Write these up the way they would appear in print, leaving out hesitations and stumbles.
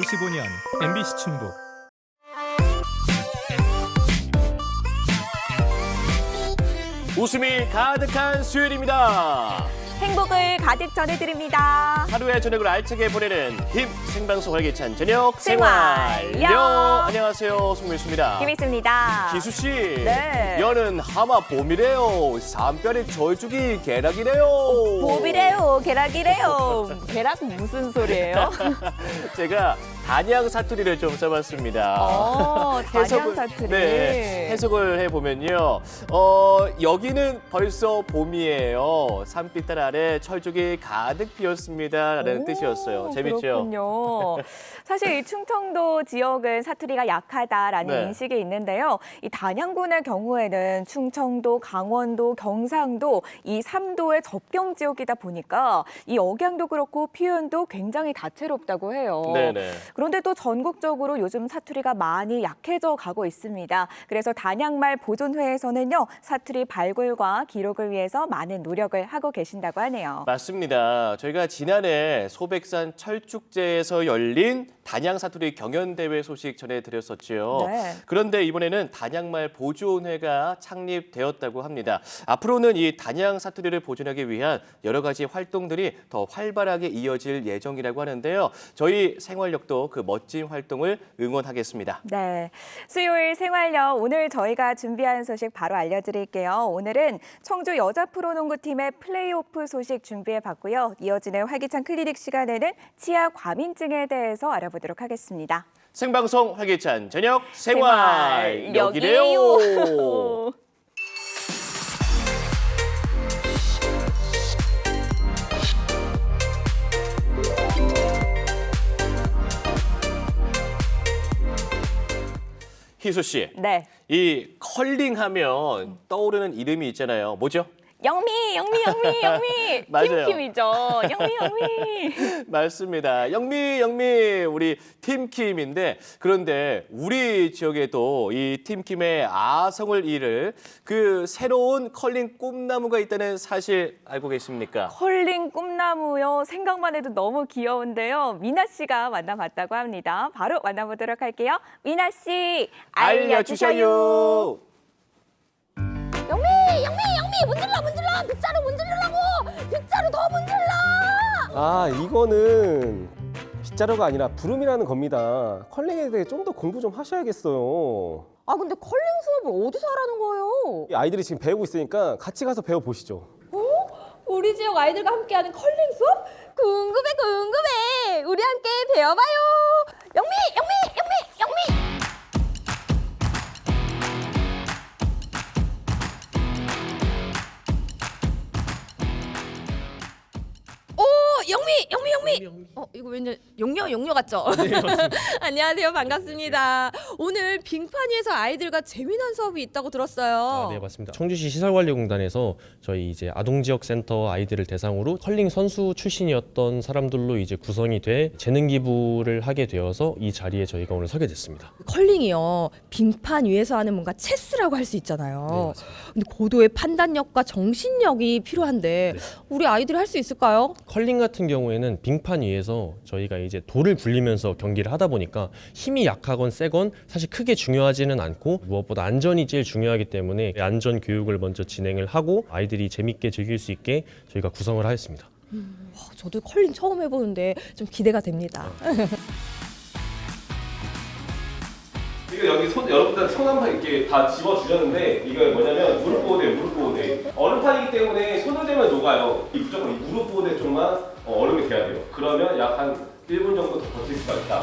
25년 MBC 충북. 웃음이 가득한 수요일입니다. 행복을 가득 전해드립니다. 하루의 저녁을 알차게 보내는 힘 생방송 활기찬 저녁 생활요. 생활요. 안녕하세요, 송민수입니다. 김희수입니다. 기수 씨, 네. 여는 하마 봄이래요. 산별의 절주기 개락이래요. 봄이래요, 개락이래요. 개락 무슨 소리예요? 제가 단양 사투리를 좀 써봤습니다. 단양 사투리. 네, 해석을 해보면요. 여기는 벌써 봄이에요. 산빛달 아래 철쭉이 가득 피었습니다라는 뜻이었어요. 재밌죠? 그렇군요. 사실 이 충청도 지역은 사투리가 약하다라는 네. 인식이 있는데요. 이 단양군의 경우에는 충청도, 강원도, 경상도 이 3도의 접경 지역이다 보니까 이 억양도 그렇고 표현도 굉장히 다채롭다고 해요. 네네. 그런데 또 전국적으로 요즘 사투리가 많이 약해져 가고 있습니다. 그래서 단양말 보존회에서는요, 사투리 발굴과 기록을 위해서 많은 노력을 하고 계신다고 하네요. 맞습니다. 저희가 지난해 소백산 철축제에서 열린 단양 사투리 경연대회 소식 전해드렸었죠. 네. 그런데 이번에는 단양말 보존회가 창립되었다고 합니다. 앞으로는 이 단양 사투리를 보존하기 위한 여러 가지 활동들이 더 활발하게 이어질 예정이라고 하는데요. 저희 생활력도 그 멋진 활동을 응원하겠습니다. 네, 수요일 생활력 오늘 저희가 준비한 소식 바로 알려드릴게요. 오늘은 청주 여자 프로농구팀의 플레이오프 소식 준비해봤고요. 이어지는 활기찬 클리닉 시간에는 치아 과민증에 대해서 알아보도록 하겠습니다. 생방송 활기찬 저녁 생활력이래요. 희수 씨, 네, 이 컬링하면 떠오르는 이름이 있잖아요. 뭐죠? 영미. 맞아요. 팀킴이죠. 영미. 맞습니다. 영미 우리 팀킴인데, 그런데 우리 지역에도 이 팀킴의 아성을 이을 그 새로운 컬링 꿈나무가 있다는 사실 알고 계십니까? 컬링 꿈나무요. 생각만 해도 너무 귀여운데요. 미나 씨가 만나봤다고 합니다. 바로 만나보도록 할게요. 미나 씨, 알려주셔요. 영미 문질러 빗자루 문질르라고 빗자루 더 문질러. 아, 이거는 빗자루가 아니라 부름이라는 겁니다. 컬링에 대해 좀 더 공부 좀 하셔야겠어요. 아 근데 컬링 수업을 어디서 하라는 거예요? 이 아이들이 지금 배우고 있으니까 같이 가서 배워보시죠. 우리 지역 아이들과 함께하는 컬링 수업? 궁금해 우리 함께 배워봐요. 영미 영미. 이거 왠지 용녀 같죠? 네, 안녕하세요. 반갑습니다. 오늘 빙판 위에서 아이들과 재미난 수업이 있다고 들었어요. 네, 맞습니다. 청주시 시설관리공단에서 저희 이제 아동지역센터 아이들을 대상으로 컬링 선수 출신이었던 사람들로 이제 구성이 돼 재능 기부를 하게 되어서 이 자리에 저희가 오늘 서게 됐습니다. 컬링이요. 빙판 위에서 하는 뭔가 체스라고 할 수 있잖아요. 네, 맞습니다. 근데 고도의 판단력과 정신력이 필요한데 네. 우리 아이들이 할 수 있을까요? 컬링 같은 경우에는 빙판 위에서 저희가 이제 돌을 굴리면서 경기를 하다 보니까 힘이 약하건 세건 사실 크게 중요하지는 않고 무엇보다 안전이 제일 중요하기 때문에 안전 교육을 먼저 진행을 하고 아이들이 재밌게 즐길 수 있게 저희가 구성을 하였습니다. 저도 컬링 처음 해보는데 좀 기대가 됩니다. 이거 여기 여러분들 손 한번 이렇게 다 집어주셨는데, 이거 뭐냐면 무릎 보호대. 얼음판이기 때문에 손을 대면 녹아요. 무조건 이 무릎 보호대 쪽만 얼음이 돼야 돼요. 그러면 약 한 1분 정도 더 버틸 수가 있다.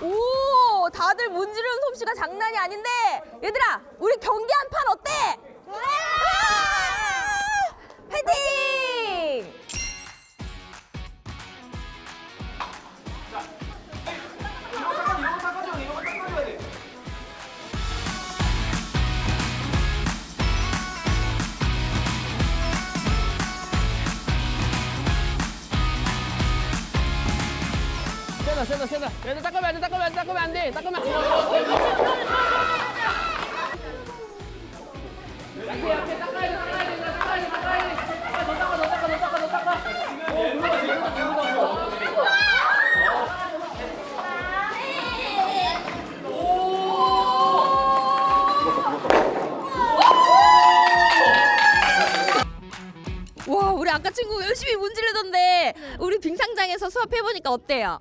오, 다들 문지르는 솜씨가 장난이 아닌데 얘들아, 우리 경기 한 판 어때? 화이팅! 얘들 닦으면 안 돼. 와, 우리 아까 친구 열심히 문지르던데 우리 빙상장에서 수업해보니까 어때요?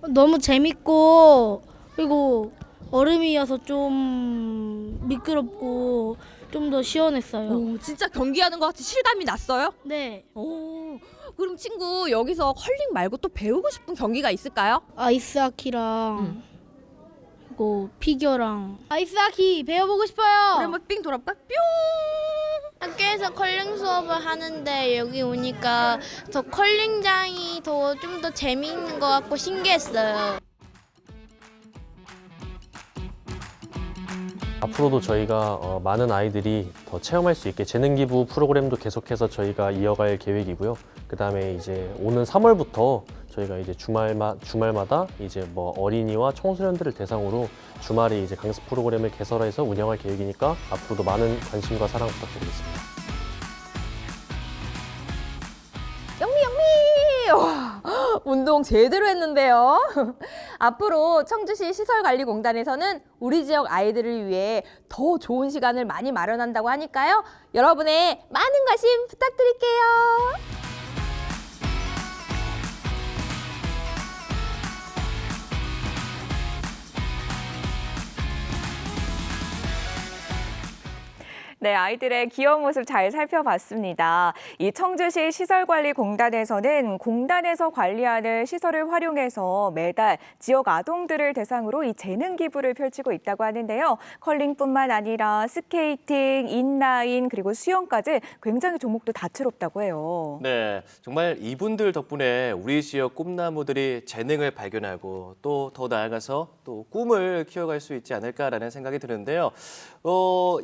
너무 재밌고 그리고 얼음이어서 좀 미끄럽고 좀 더 시원했어요. 오, 진짜 경기하는 것 같이 실감이 났어요? 네. 오, 그럼 친구 여기서 컬링 말고 또 배우고 싶은 경기가 있을까요? 아이스하키랑 그리고 피겨랑 아이스하키 배워보고 싶어요. 우리 한번 삥 돌아볼까? 뿅! 학교에서 컬링 수업을 하는데 여기 오니까 더 컬링장이 좀 더 재미있는 것 같고 신기했어요. 앞으로도 저희가 많은 아이들이 더 체험할 수 있게 재능 기부 프로그램도 계속해서 저희가 이어갈 계획이고요. 그다음에 이제 오는 3월부터 저희가 이제 주말마다 이제 뭐 어린이와 청소년들을 대상으로 주말에 이제 강습 프로그램을 개설해서 운영할 계획이니까 앞으로도 많은 관심과 사랑 부탁드리겠습니다. 영미! 와, 운동 제대로 했는데요. 앞으로 청주시 시설관리공단에서는 우리 지역 아이들을 위해 더 좋은 시간을 많이 마련한다고 하니까요. 여러분의 많은 관심 부탁드릴게요. 네, 아이들의 귀여운 모습 잘 살펴봤습니다. 이 청주시 시설관리공단에서는 공단에서 관리하는 시설을 활용해서 매달 지역 아동들을 대상으로 이 재능 기부를 펼치고 있다고 하는데요. 컬링뿐만 아니라 스케이팅, 인라인, 그리고 수영까지 굉장히 종목도 다채롭다고 해요. 네, 정말 이분들 덕분에 우리 지역 꿈나무들이 재능을 발견하고 또 더 나아가서 또 꿈을 키워갈 수 있지 않을까라는 생각이 드는데요.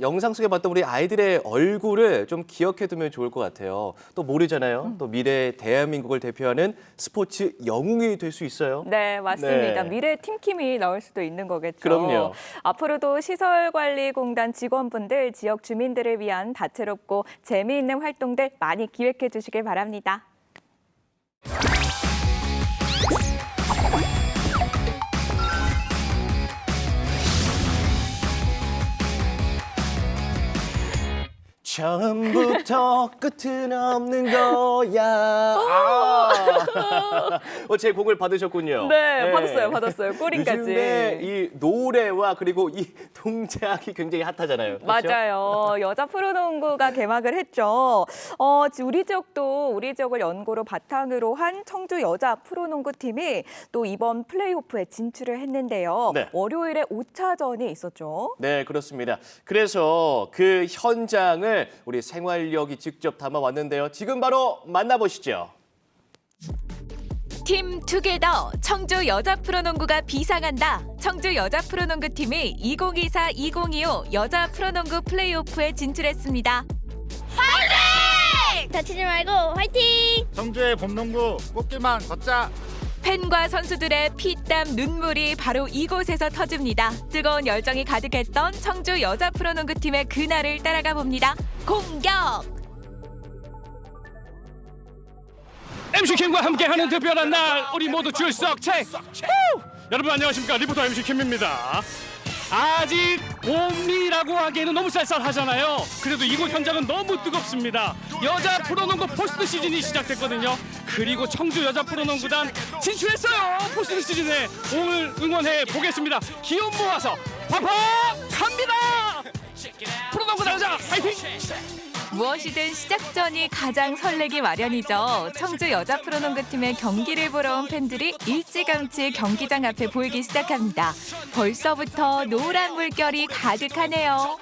영상 속에 봤던 우리 아이들의 얼굴을 좀 기억해두면 좋을 것 같아요. 또 모르잖아요. 또 미래 대한민국을 대표하는 스포츠 영웅이 될 수 있어요. 네, 맞습니다. 네. 미래 팀킴이 나올 수도 있는 거겠죠. 그럼요. 앞으로도 시설관리공단 직원분들, 지역 주민들을 위한 다채롭고 재미있는 활동들 많이 기획해 주시길 바랍니다. 처음부터 끝은 없는 거야. 제 곡을 받으셨군요. 네, 받았어요. 꼬리까지. 요즘에 이 노래와 그리고 이 동작이 굉장히 핫하잖아요. 그렇죠? 맞아요. 여자 프로농구가 개막을 했죠. 우리 지역을 연고로 바탕으로 한 청주 여자 프로농구 팀이 또 이번 플레이오프에 진출을 했는데요. 네. 월요일에 5차전이 있었죠. 네, 그렇습니다. 그래서 그 현장을 우리 생활력이 직접 담아왔는데요. 지금 바로 만나보시죠. 팀 투게더 청주 여자 프로농구가 비상한다. 청주 여자 프로농구팀이 2024-2025 여자 프로농구 플레이오프에 진출했습니다. 다치지 말고 화이팅! 청주의 봄농구 꽃길만 걷자. 팬과 선수들의 피땀 눈물이 바로 이곳에서 터집니다. 뜨거운 열정이 가득했던 청주 여자 프로농구팀의 그날을 따라가 봅니다. 공격! MC 캠과 함께하는 특별한 날 우리 모두 출석체. 여러분 안녕하십니까? 리포터 MC 캠입니다. 아직 봄이라고 하기에는 너무 쌀쌀하잖아요. 그래도 이곳 현장은 너무 뜨겁습니다. 여자 프로농구 포스트 시즌이 시작됐거든요. 그리고 청주 여자 프로농구단 진출했어요. 포스트 시즌에 오늘 응원해 보겠습니다. 기운 모아서 팍팍 갑니다. 프로농구 나가자. 파이팅! 무엇이든 시작 전이 가장 설레기 마련이죠. 청주 여자 프로농구팀의 경기를 보러 온 팬들이 일찌감치 경기장 앞에 보이기 시작합니다. 벌써부터 노란 물결이 가득하네요.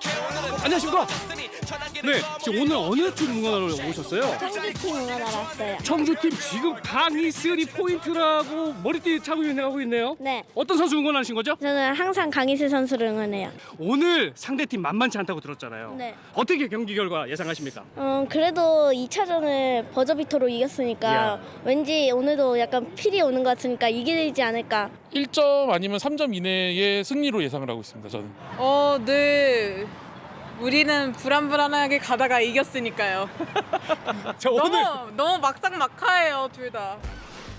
안녕하십니까? 네, 지금 오늘 어느 팀 응원하러 오셨어요? 청주팀 응원하러 왔어요. 청주팀 지금 강희 3포인트라고 머리띠 차고 하고 있네요. 네. 어떤 선수 응원하신 거죠? 저는 항상 강희슬 선수를 응원해요. 오늘 상대팀 만만치 않다고 들었잖아요. 네. 어떻게 경기 결과 예상하십니까? 그래도 2차전을 버저비터로 이겼으니까 이야. 왠지 오늘도 약간 필이 오는 것 같으니까 이기지 않을까. 1점 아니면 3점 이내의 승리로 예상을 하고 있습니다. 저는. 네. 우리는 불안불안하게 가다가 이겼으니까요. 너무 막상막하예요, 둘 다.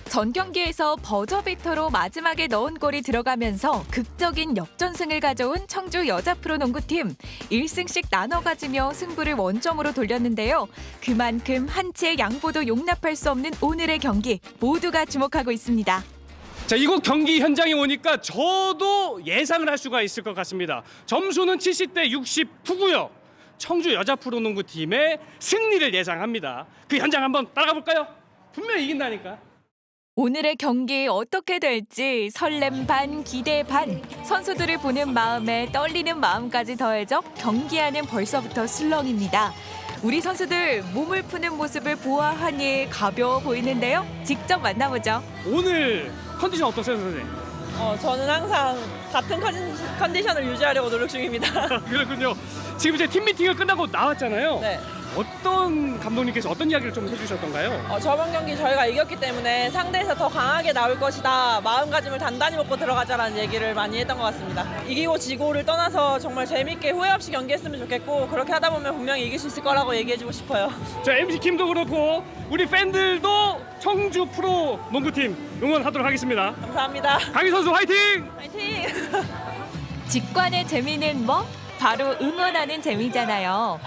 전 경기에서 버저비터로 마지막에 넣은 골이 들어가면서 극적인 역전승을 가져온 청주 여자 프로농구팀. 1승씩 나눠 가지며 승부를 원점으로 돌렸는데요. 그만큼 한치의 양보도 용납할 수 없는 오늘의 경기. 모두가 주목하고 있습니다. 자, 이곳 경기 현장에 오니까 저도 예상을 할 수가 있을 것 같습니다. 점수는 70대 69고요. 청주 여자 프로농구팀의 승리를 예상합니다. 그 현장 한번 따라가 볼까요? 분명히 이긴다니까. 오늘의 경기 어떻게 될지 설렘 반, 기대 반. 선수들을 보는 마음에 떨리는 마음까지 더해져 경기하는 벌써부터 술렁입니다. 우리 선수들 몸을 푸는 모습을 보아하니 가벼워 보이는데요. 직접 만나보죠. 오늘 컨디션 어떠세요, 선생님? 저는 항상 같은 컨디션을 유지하려고 노력 중입니다. 그렇군요. 지금 이제 팀 미팅을 끝나고 나왔잖아요. 네. 어떤 감독님께서 어떤 이야기를 좀 해주셨던가요? 저번 경기 저희가 이겼기 때문에 상대에서 더 강하게 나올 것이다. 마음가짐을 단단히 먹고 들어가자라는 얘기를 많이 했던 것 같습니다. 이기고 지고를 떠나서 정말 재밌게 후회 없이 경기했으면 좋겠고 그렇게 하다 보면 분명히 이길 수 있을 거라고 얘기해주고 싶어요. 자, MC 김도 그렇고 우리 팬들도 청주 프로 농구팀 응원하도록 하겠습니다. 감사합니다. 강희 선수 화이팅! 화이팅! 직관의 재미는 뭐? 바로 응원하는 재미잖아요.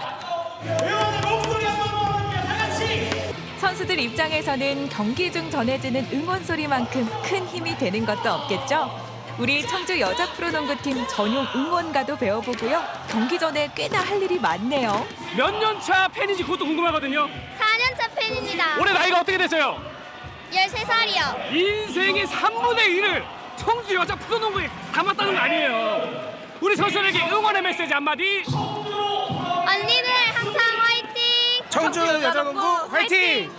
선수들 입장에서는 경기 중 전해지는 응원 소리만큼 큰 힘이 되는 것도 없겠죠. 우리 청주 여자 프로농구팀 전용 응원가도 배워보고요. 경기 전에 꽤나 할 일이 많네요. 몇 년 차 팬인지 그것도 궁금하거든요. 4년차 팬입니다. 올해 나이가 어떻게 되세요? 13살이요. 인생의 3분의 1을 청주 여자 프로농구에 담았다는 거 아니에요. 우리 선수들에게 응원의 메시지 한마디. 언니들 항상 화이팅! 청주 여자농구 화이팅!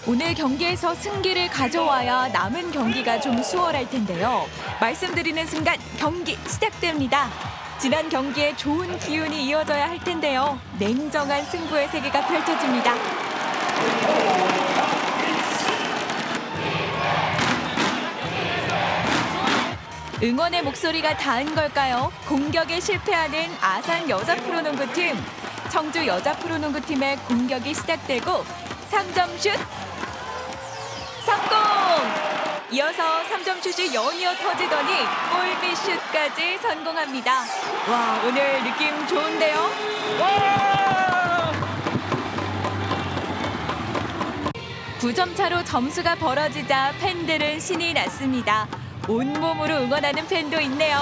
오늘 경기에서 승기를 가져와야 남은 경기가 좀 수월할 텐데요. 말씀드리는 순간 경기 시작됩니다. 지난 경기에 좋은 기운이 이어져야 할 텐데요. 냉정한 승부의 세계가 펼쳐집니다. 응원의 목소리가 닿은 걸까요? 공격에 실패하는 아산 여자 프로농구팀. 청주 여자 프로농구팀의 공격이 시작되고 3점 슛! 성공! 이어서 3점 슛이 연이어 터지더니 골밑 슛까지 성공합니다. 와, 오늘 느낌 좋은데요? 와! 9점 차로 점수가 벌어지자 팬들은 신이 났습니다. 온몸으로 응원하는 팬도 있네요.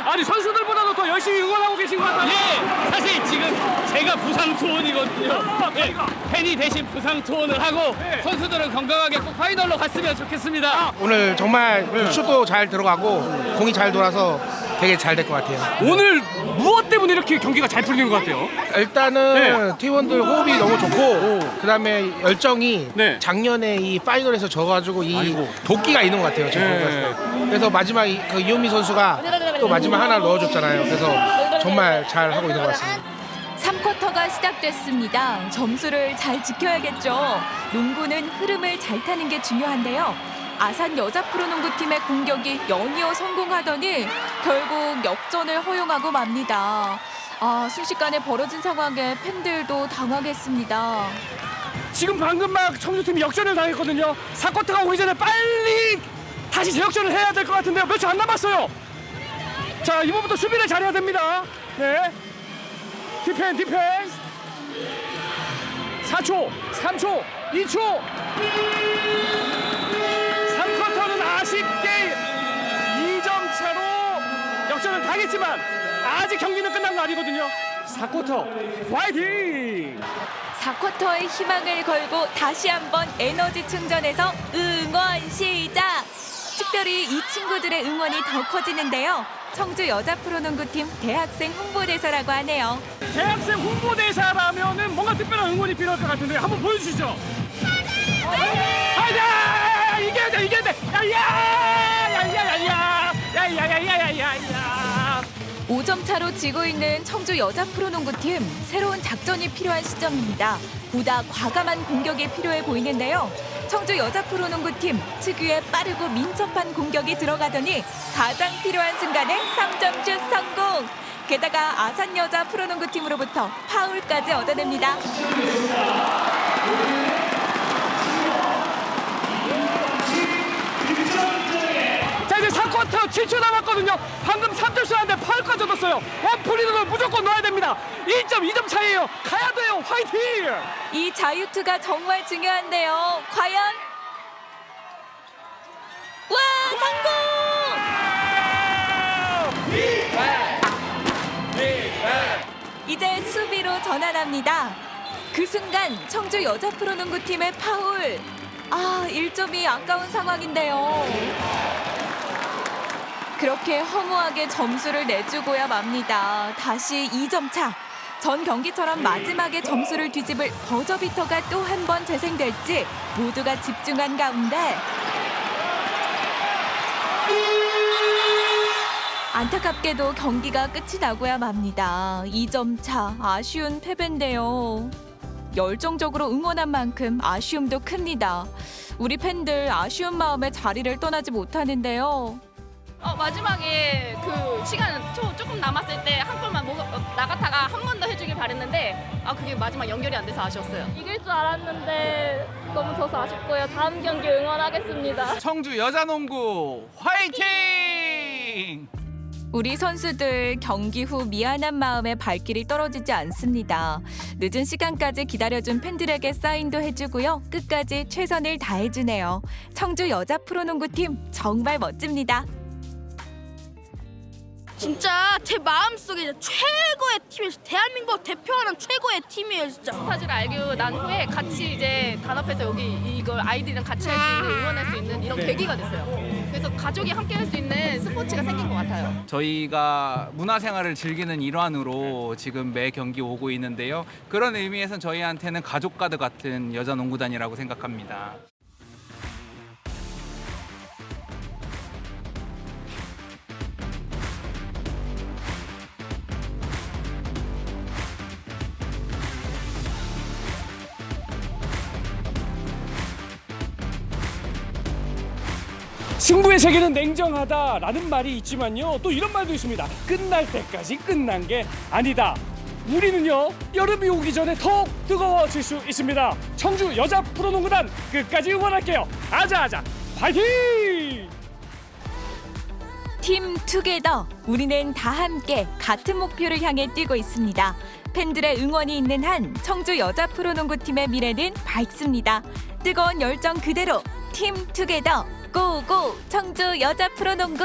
아니, 선수들보다도 더 열심히 응원하고 계신 것 같아요. 예, 사실 지금 제가 부상 투혼이거든요. 예, 팬이 대신 부상 투혼을 하고 선수들은 건강하게 꼭 파이널로 갔으면 좋겠습니다. 오늘 정말 슛도 잘 들어가고 공이 잘 돌아서 되게 잘 될 것 같아요. 오늘 무엇 때문에 이렇게 경기가 잘 풀리는 것 같아요? 일단은 팀원들 호흡이 너무 좋고 그다음에 열정이 작년에 이 파이널에서 져가지고 이 도끼가 있는 것 같아요. 지금 봤을 때. 그래서 마지막 그 이효미 선수가 또 마지막 하나 넣어줬잖아요. 그래서 정말 잘 하고 있는 것 같습니다. 3쿼터가 시작됐습니다. 점수를 잘 지켜야겠죠. 농구는 흐름을 잘 타는 게 중요한데요. 아산 여자 프로농구팀의 공격이 연이어 성공하더니 결국 역전을 허용하고 맙니다. 순식간에 벌어진 상황에 팬들도 당황했습니다. 지금 방금 막 청주팀이 역전을 당했거든요. 4쿼터가 오기 전에 빨리 다시 재역전을 해야 될 것 같은데요. 몇 초 안 남았어요. 자, 이번부터 수비를 잘해야 됩니다. 네. 디펜스. 4초, 3초, 2초. 3쿼터는 아쉽게 2점 차로 역전을 당했지만 아직 경기는 끝난 거 아니거든요. 4쿼터 화이팅! 4쿼터의 희망을 걸고 다시 한번 에너지 충전해서 응원 시작! 특별히 이 친구들의 응원이 더 커지는데요. 청주 여자 프로농구팀 대학생 홍보대사라고 하네요. 대학생 홍보대사라면은 뭔가 특별한 응원이 필요할 것 같은데 한번 보여주시죠. 하자! 이겨야 돼, 이겨야 돼! 야야야야야야야야야야야야야! 5점 차로 지고 있는 청주 여자 프로농구팀, 새로운 작전이 필요한 시점입니다. 보다 과감한 공격이 필요해 보이는데요. 청주 여자 프로농구팀 특유의 빠르고 민첩한 공격이 들어가더니 가장 필요한 순간에 3점슛 성공! 게다가 아산 여자 프로농구팀으로부터 파울까지 얻어냅니다. 자, 이제 4쿼터 7초 남았거든요. 방금 3점 쏘는데 파울까지 얻었어요. 원프리드는 무조건 넣어야 됩니다. 1점, 2점 차이에요. 가야 돼요. 화이팅! 이 자유투가 정말 중요한데요. 과연? 와, 성공! 이제 수비로 전환합니다. 그 순간 청주 여자 프로농구팀의 파울. 1점이 아까운 상황인데요. 그렇게 허무하게 점수를 내주고야 맙니다. 다시 2점 차. 전 경기처럼 마지막에 점수를 뒤집을 버저비터가 또 한 번 재생될지 모두가 집중한 가운데 안타깝게도 경기가 끝이 나고야 맙니다. 2점 차, 아쉬운 패배인데요. 열정적으로 응원한 만큼 아쉬움도 큽니다. 우리 팬들 아쉬운 마음에 자리를 떠나지 못하는데요. 마지막에 그 시간 조금 남았을 때 한 골만 나가타가 한 번 더 해주길 바랬는데 그게 마지막 연결이 안 돼서 아쉬웠어요. 이길 줄 알았는데 너무 져서 아쉽고요. 다음 경기 응원하겠습니다. 청주 여자농구 화이팅! 우리 선수들 경기 후 미안한 마음에 발길이 떨어지지 않습니다. 늦은 시간까지 기다려준 팬들에게 사인도 해주고요. 끝까지 최선을 다해주네요. 청주 여자 프로농구팀 정말 멋집니다. 진짜 제 마음속에 최고의 팀이에요. 대한민국 대표하는 최고의 팀이에요, 진짜. 스타즈를 알고 난 후에 같이 이제 단합해서 여기 이걸 아이들이랑 같이 할 수 있는, 응원할 수 있는 이런 계기가 됐어요. 그래서 가족이 함께 할 수 있는 스포츠가 생긴 것 같아요. 저희가 문화생활을 즐기는 일환으로 지금 매 경기 오고 있는데요. 그런 의미에서 저희한테는 가족과도 같은 여자농구단이라고 생각합니다. 승부의 세계는 냉정하다라는 말이 있지만요. 또 이런 말도 있습니다. 끝날 때까지 끝난 게 아니다. 우리는요, 여름이 오기 전에 더욱 뜨거워질 수 있습니다. 청주 여자 프로농구단 끝까지 응원할게요. 아자아자 화이팅! 팀 투게더, 우리는 다 함께 같은 목표를 향해 뛰고 있습니다. 팬들의 응원이 있는 한 청주 여자 프로농구팀의 미래는 밝습니다. 뜨거운 열정 그대로 팀 투게더 고고 청주 여자 프로농구.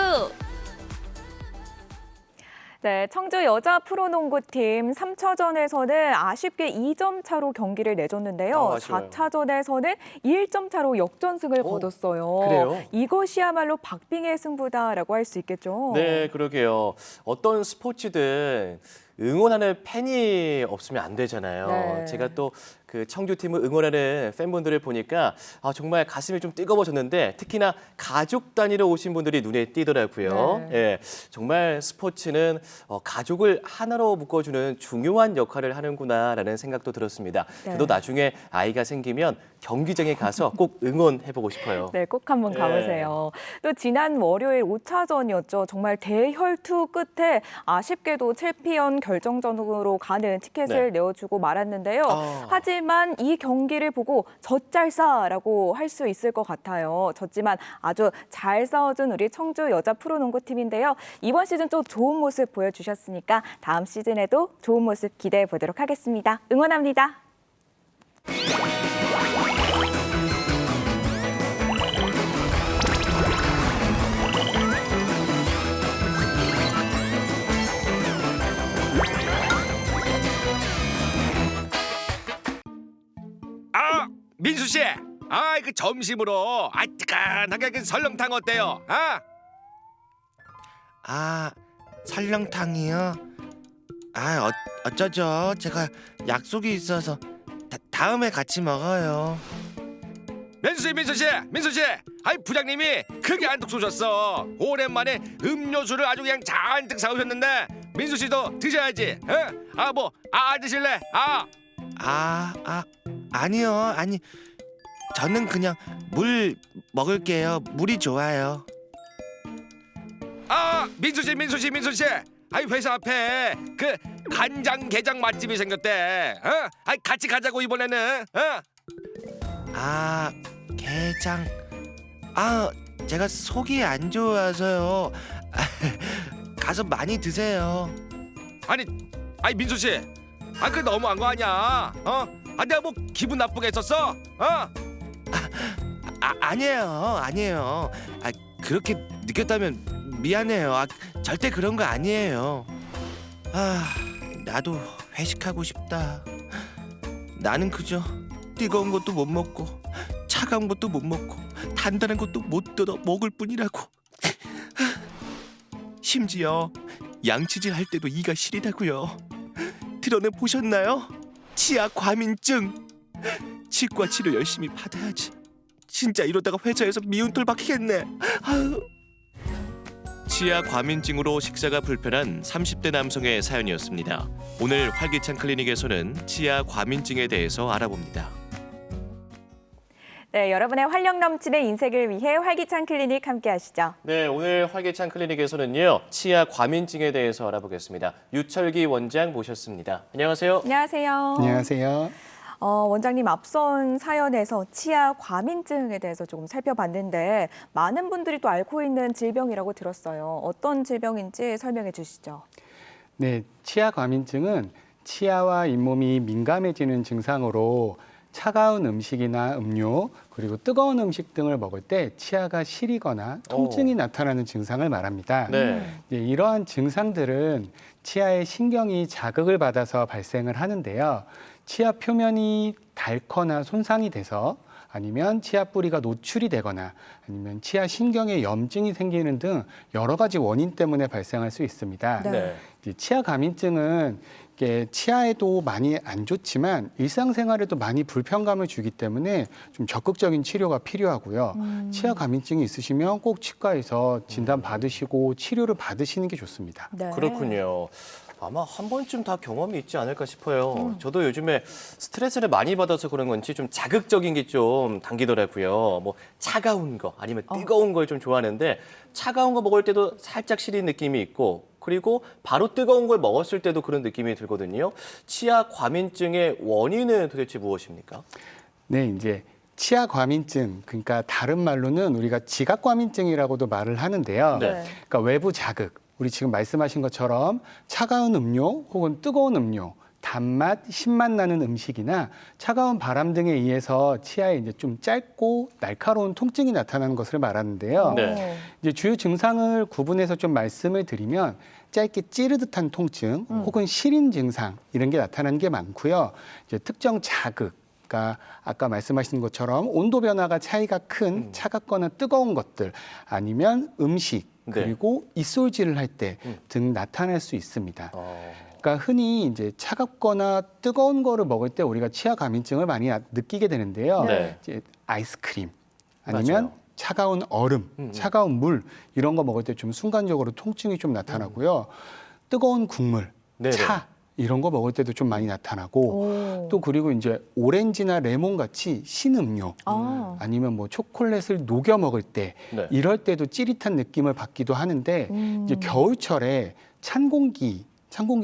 네, 청주 여자 프로농구팀 3차전에서는 아쉽게 2점 차로 경기를 내줬는데요. 4차전에서는 1점 차로 역전승을 거뒀어요. 그래요? 이것이야말로 박빙의 승부다라고 할 수 있겠죠. 네, 그러게요. 어떤 스포츠든 응원하는 팬이 없으면 안 되잖아요. 네. 제가 또 그 청주팀을 응원하는 팬분들을 보니까 정말 가슴이 좀 뜨거워졌는데 특히나 가족 단위로 오신 분들이 눈에 띄더라고요. 네. 예, 정말 스포츠는 가족을 하나로 묶어주는 중요한 역할을 하는구나라는 생각도 들었습니다. 네. 저도 나중에 아이가 생기면 경기장에 가서 꼭 응원해보고 싶어요. 네, 꼭 한번 가보세요. 또 지난 월요일 5차전이었죠. 정말 대혈투 끝에 아쉽게도 챔피언 결정전으로 가는 티켓을 내어주고 말았는데요. 하지만 이 경기를 보고 젖잘싸라고 할 수 있을 것 같아요. 졌지만 아주 잘 싸워준 우리 청주 여자 프로농구팀인데요. 이번 시즌 또 좋은 모습 보여주셨으니까 다음 시즌에도 좋은 모습 기대해 보도록 하겠습니다. 응원합니다. 민수 씨, 그 점심으로 뜨끈하게 그 설렁탕 어때요? 설렁탕이요? 어쩌죠? 제가 약속이 있어서 다음에 같이 먹어요. 민수 씨, 아이 부장님이 크게 한턱 쏘셨어. 오랜만에 음료수를 아주 그냥 잔뜩 사오셨는데 민수 씨도 드셔야지. 뭐 드실래? 아니요. 아니, 저는 그냥 물 먹을게요. 물이 좋아요. 민수 씨. 아이 회사 앞에 그 간장게장 맛집이 생겼대. 같이 가자고 이번에는. 게장. 제가 속이 안 좋아서요. 가서 많이 드세요. 아니 민수 씨, 그 너무한 거 아니야? 내가 뭐 기분 나쁘게 했었어? 아니에요. 그렇게 느꼈다면 미안해요. 절대 그런 거 아니에요. 나도 회식하고 싶다. 나는 그저 뜨거운 것도 못 먹고 차가운 것도 못 먹고 단단한 것도 못 뜯어 먹을 뿐이라고. 심지어 양치질 할 때도 이가 시리다고요. 들어는 보셨나요? 치아 과민증. 치과 치료 열심히 받아야지. 진짜 이러다가 회사에서 미운털 박히겠네. 치아 과민증으로 식사가 불편한 30대 남성의 사연이었습니다. 오늘 활기찬 클리닉에서는 치아 과민증에 대해서 알아봅니다. 네, 여러분의 활력 넘치는 인생을 위해 활기찬 클리닉 함께 하시죠. 네, 오늘 활기찬 클리닉에서는요. 치아 과민증에 대해서 알아보겠습니다. 유철기 원장 모셨습니다. 안녕하세요. 안녕하세요. 안녕하세요. 원장님, 앞선 사연에서 치아 과민증에 대해서 조금 살펴봤는데 많은 분들이 또 앓고 있는 질병이라고 들었어요. 어떤 질병인지 설명해 주시죠. 네, 치아 과민증은 치아와 잇몸이 민감해지는 증상으로 차가운 음식이나 음료, 그리고 뜨거운 음식 등을 먹을 때 치아가 시리거나 통증이 나타나는 증상을 말합니다. 네. 이러한 증상들은 치아의 신경이 자극을 받아서 발생을 하는데요. 치아 표면이 닳거나 손상이 돼서 아니면 치아 뿌리가 노출이 되거나 아니면 치아 신경에 염증이 생기는 등 여러 가지 원인 때문에 발생할 수 있습니다. 네. 치아 과민증은 치아에도 많이 안 좋지만 일상생활에도 많이 불편감을 주기 때문에 좀 적극적인 치료가 필요하고요. 치아 과민증이 있으시면 꼭 치과에서 진단 받으시고 치료를 받으시는 게 좋습니다. 네. 그렇군요. 아마 한 번쯤 다 경험이 있지 않을까 싶어요. 저도 요즘에 스트레스를 많이 받아서 그런 건지 좀 자극적인 게 좀 당기더라고요. 뭐 차가운 거 아니면 뜨거운 걸 좀 좋아하는데 차가운 거 먹을 때도 살짝 시린 느낌이 있고 그리고 바로 뜨거운 걸 먹었을 때도 그런 느낌이 들거든요. 치아 과민증의 원인은 도대체 무엇입니까? 네, 이제 치아 과민증, 그러니까 다른 말로는 우리가 지각 과민증이라고도 말을 하는데요. 네. 그러니까 외부 자극, 우리 지금 말씀하신 것처럼 차가운 음료 혹은 뜨거운 음료, 단맛, 신맛 나는 음식이나 차가운 바람 등에 의해서 치아에 이제 좀 짧고 날카로운 통증이 나타나는 것을 말하는데요. 네. 이제 주요 증상을 구분해서 좀 말씀을 드리면 짧게 찌르듯한 통증 혹은 시린 증상 이런 게 나타나는 게 많고요. 이제 특정 자극, 그러니까 아까 말씀하신 것처럼 온도 변화가 차이가 큰 차갑거나 뜨거운 것들 아니면 음식 그리고 입솔질을 할 때 등 나타날 수 있습니다. 그러니까 흔히 이제 차갑거나 뜨거운 거를 먹을 때 우리가 치아 과민증을 많이 느끼게 되는데요. 네. 이제 아이스크림 아니면 맞아요. 차가운 얼음, 차가운 물 이런 거 먹을 때 좀 순간적으로 통증이 좀 나타나고요. 뜨거운 국물, 네네. 차 이런 거 먹을 때도 좀 많이 나타나고 또 그리고 이제 오렌지나 레몬 같이 신음료 아니면 뭐 초콜릿을 녹여 먹을 때 네. 이럴 때도 찌릿한 느낌을 받기도 하는데 이제 겨울철에 찬 공기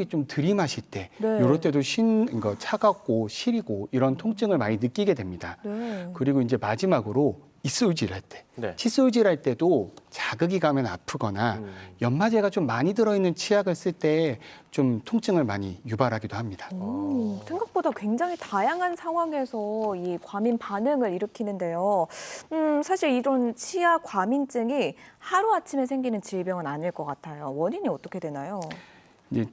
좀 들이마실 때 네. 이럴 때도 그러니까 차갑고 시리고 이런 통증을 많이 느끼게 됩니다. 네. 그리고 이제 마지막으로 입솔질 할 때, 네. 칫솔질 할 때도 자극이 가면 아프거나 연마제가 좀 많이 들어있는 치약을 쓸 때 좀 통증을 많이 유발하기도 합니다. 생각보다 굉장히 다양한 상황에서 이 과민 반응을 일으키는데요. 사실 이런 치아 과민증이 하루아침에 생기는 질병은 아닐 것 같아요. 원인이 어떻게 되나요? 이제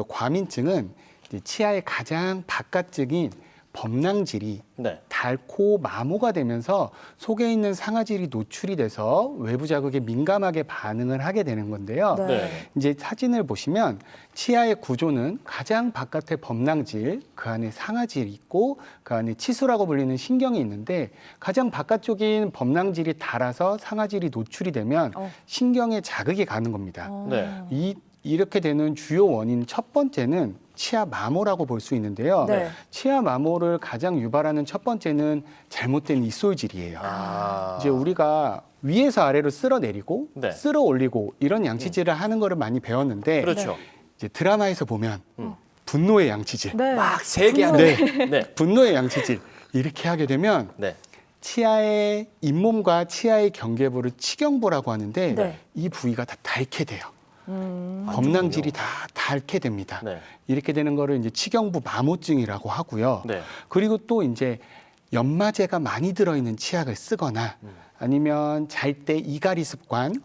과민증은 이제 치아의 가장 바깥쪽인 범랑질이 네. 닳고 마모가 되면서 속에 있는 상아질이 노출이 돼서 외부 자극에 민감하게 반응을 하게 되는 건데요. 네. 이제 사진을 보시면 치아의 구조는 가장 바깥에 범낭질, 그 안에 상아질이 있고 그 안에 치수라고 불리는 신경이 있는데 가장 바깥쪽인 범낭질이 닳아서 상아질이 노출이 되면 신경에 자극이 가는 겁니다. 네. 이렇게 되는 주요 원인 첫 번째는 치아 마모라고 볼 수 있는데요. 네. 치아 마모를 가장 유발하는 첫 번째는 잘못된 이솔질이에요. 이제 우리가 위에서 아래로 쓸어내리고 네. 쓸어 올리고 이런 양치질을 하는 거를 많이 배웠는데 그렇죠. 이제 드라마에서 보면 분노의 양치질 네. 막 세게 하는. 네. 분노의 양치질 이렇게 하게 되면 네. 치아의 잇몸과 치아의 경계부를 치경부라고 하는데 네. 이 부위가 다 닳게 돼요. 범낭질이 다 닳게 됩니다. 네. 이렇게 되는 거를 이제 치경부 마모증이라고 하고요. 네. 그리고 또 이제 연마제가 많이 들어있는 치약을 쓰거나 아니면 잘 때 이갈이 습관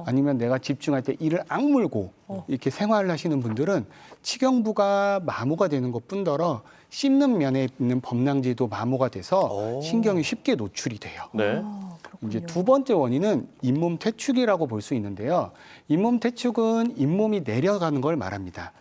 아니면 내가 집중할 때 이를 악물고 이렇게 생활을 하시는 분들은 치경부가 마모가 되는 것뿐더러 씹는 면에 있는 범낭질도 마모가 돼서 신경이 쉽게 노출이 돼요. 네. 이제 두 번째 원인은 잇몸 퇴축이라고 볼 수 있는데요. 잇몸 퇴축은 잇몸이 내려가는 걸 말합니다.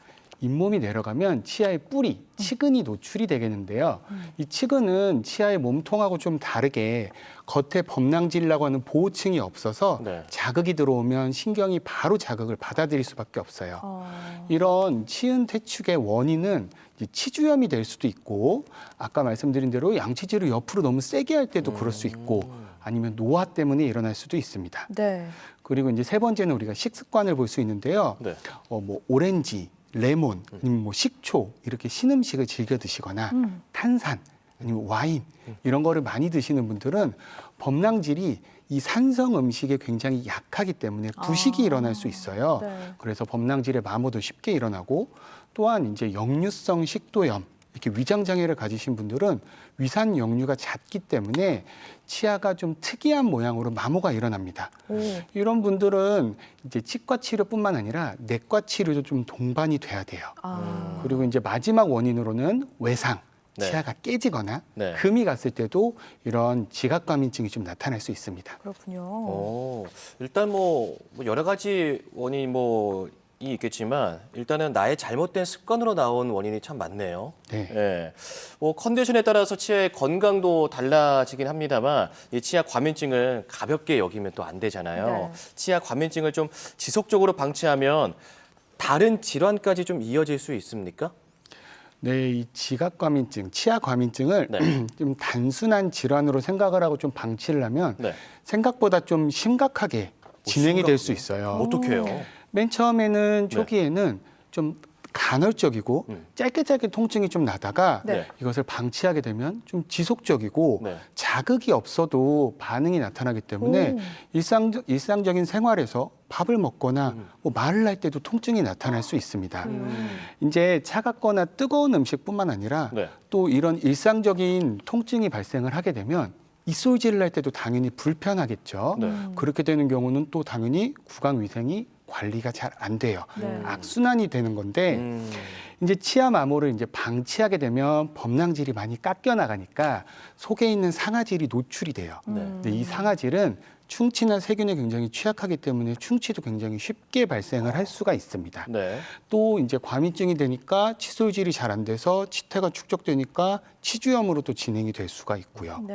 잇몸이 내려가면 치아의 뿌리, 치근이 노출이 되겠는데요. 이 치근은 치아의 몸통하고 좀 다르게 겉에 범낭질이라고 하는 보호층이 없어서 네. 자극이 들어오면 신경이 바로 자극을 받아들일 수밖에 없어요. 이런 치은 퇴축의 원인은 이제 치주염이 될 수도 있고 아까 말씀드린 대로 양치질을 옆으로 너무 세게 할 때도 그럴 수 있고 아니면 노화 때문에 일어날 수도 있습니다. 네. 그리고 이제 세 번째는 우리가 식습관을 볼 수 있는데요. 네. 뭐 오렌지, 레몬, 아니면 뭐 식초 이렇게 신음식을 즐겨 드시거나 탄산 아니면 와인 이런 거를 많이 드시는 분들은 범낭질이 이 산성 음식에 굉장히 약하기 때문에 부식이 일어날 수 있어요. 네. 그래서 범낭질의 마모도 쉽게 일어나고 또한 이제 역류성 식도염 이렇게 위장 장애를 가지신 분들은 위산 역류가 잦기 때문에 치아가 좀 특이한 모양으로 마모가 일어납니다. 이런 분들은 이제 치과 치료뿐만 아니라 내과 치료도 좀 동반이 돼야 돼요. 그리고 이제 마지막 원인으로는 외상, 네. 치아가 깨지거나 네. 금이 갔을 때도 이런 지각과민증이 좀 나타날 수 있습니다. 그렇군요. 일단 뭐 여러 가지 원인이 이 있겠지만 일단은 나의 잘못된 습관으로 나온 원인이 참 많네요. 네. 예. 컨디션에 따라서 치아의 건강도 달라지긴 합니다만 이 치아 과민증을 가볍게 여기면 또 안 되잖아요. 네. 치아 과민증을 좀 지속적으로 방치하면 다른 질환까지 좀 이어질 수 있습니까? 네, 이 지각과민증, 치아과민증을 좀 단순한 질환으로 생각을 하고 좀 방치를 하면 생각보다 좀 심각하게 진행이 될 수 있어요. 어떻게 해요? 맨 처음에는 초기에는 좀 간헐적이고 짧게 통증이 좀 나다가 이것을 방치하게 되면 좀 지속적이고 자극이 없어도 반응이 나타나기 때문에 일상적인 생활에서 밥을 먹거나 뭐 말을 할 때도 통증이 나타날 수 있습니다. 이제 차갑거나 뜨거운 음식뿐만 아니라 또 이런 일상적인 통증이 발생을 하게 되면 이솔질을 할 때도 당연히 불편하겠죠. 그렇게 되는 경우는 또 당연히 구강 위생이 관리가 잘 안 돼요. 악순환이 되는 건데 이제 치아 마모를 이제 방치하게 되면 범낭질이 많이 깎여 나가니까 속에 있는 상아질이 노출이 돼요. 근데 이 상아질은 충치나 세균에 굉장히 취약하기 때문에 충치도 굉장히 쉽게 발생을 할 수가 있습니다. 또 이제 과민증이 되니까 치솔질이 잘 안 돼서 치태가 축적되니까 치주염으로 또 진행이 될 수가 있고요.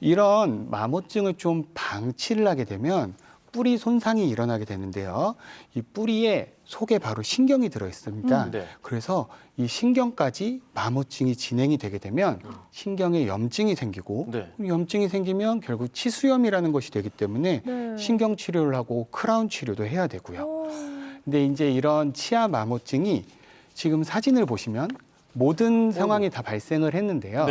이런 마모증을 좀 방치를 하게 되면 뿌리 손상이 일어나게 되는데요. 이 뿌리에 속에 바로 신경이 들어 있습니다. 그래서 이 신경까지 마모증이 진행이 되게 되면 신경에 염증이 생기고 염증이 생기면 결국 치수염이라는 것이 되기 때문에 신경 치료를 하고 크라운 치료도 해야 되고요. 근데 이제 이런 치아 마모증이 지금 사진을 보시면 모든 상황이 다 발생을 했는데요.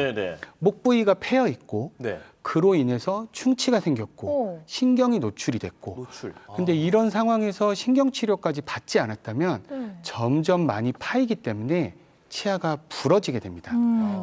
목 부위가 패여 있고 그로 인해서 충치가 생겼고 신경이 노출이 됐고 근데 이런 상황에서 신경치료까지 받지 않았다면 점점 많이 파이기 때문에 치아가 부러지게 됩니다.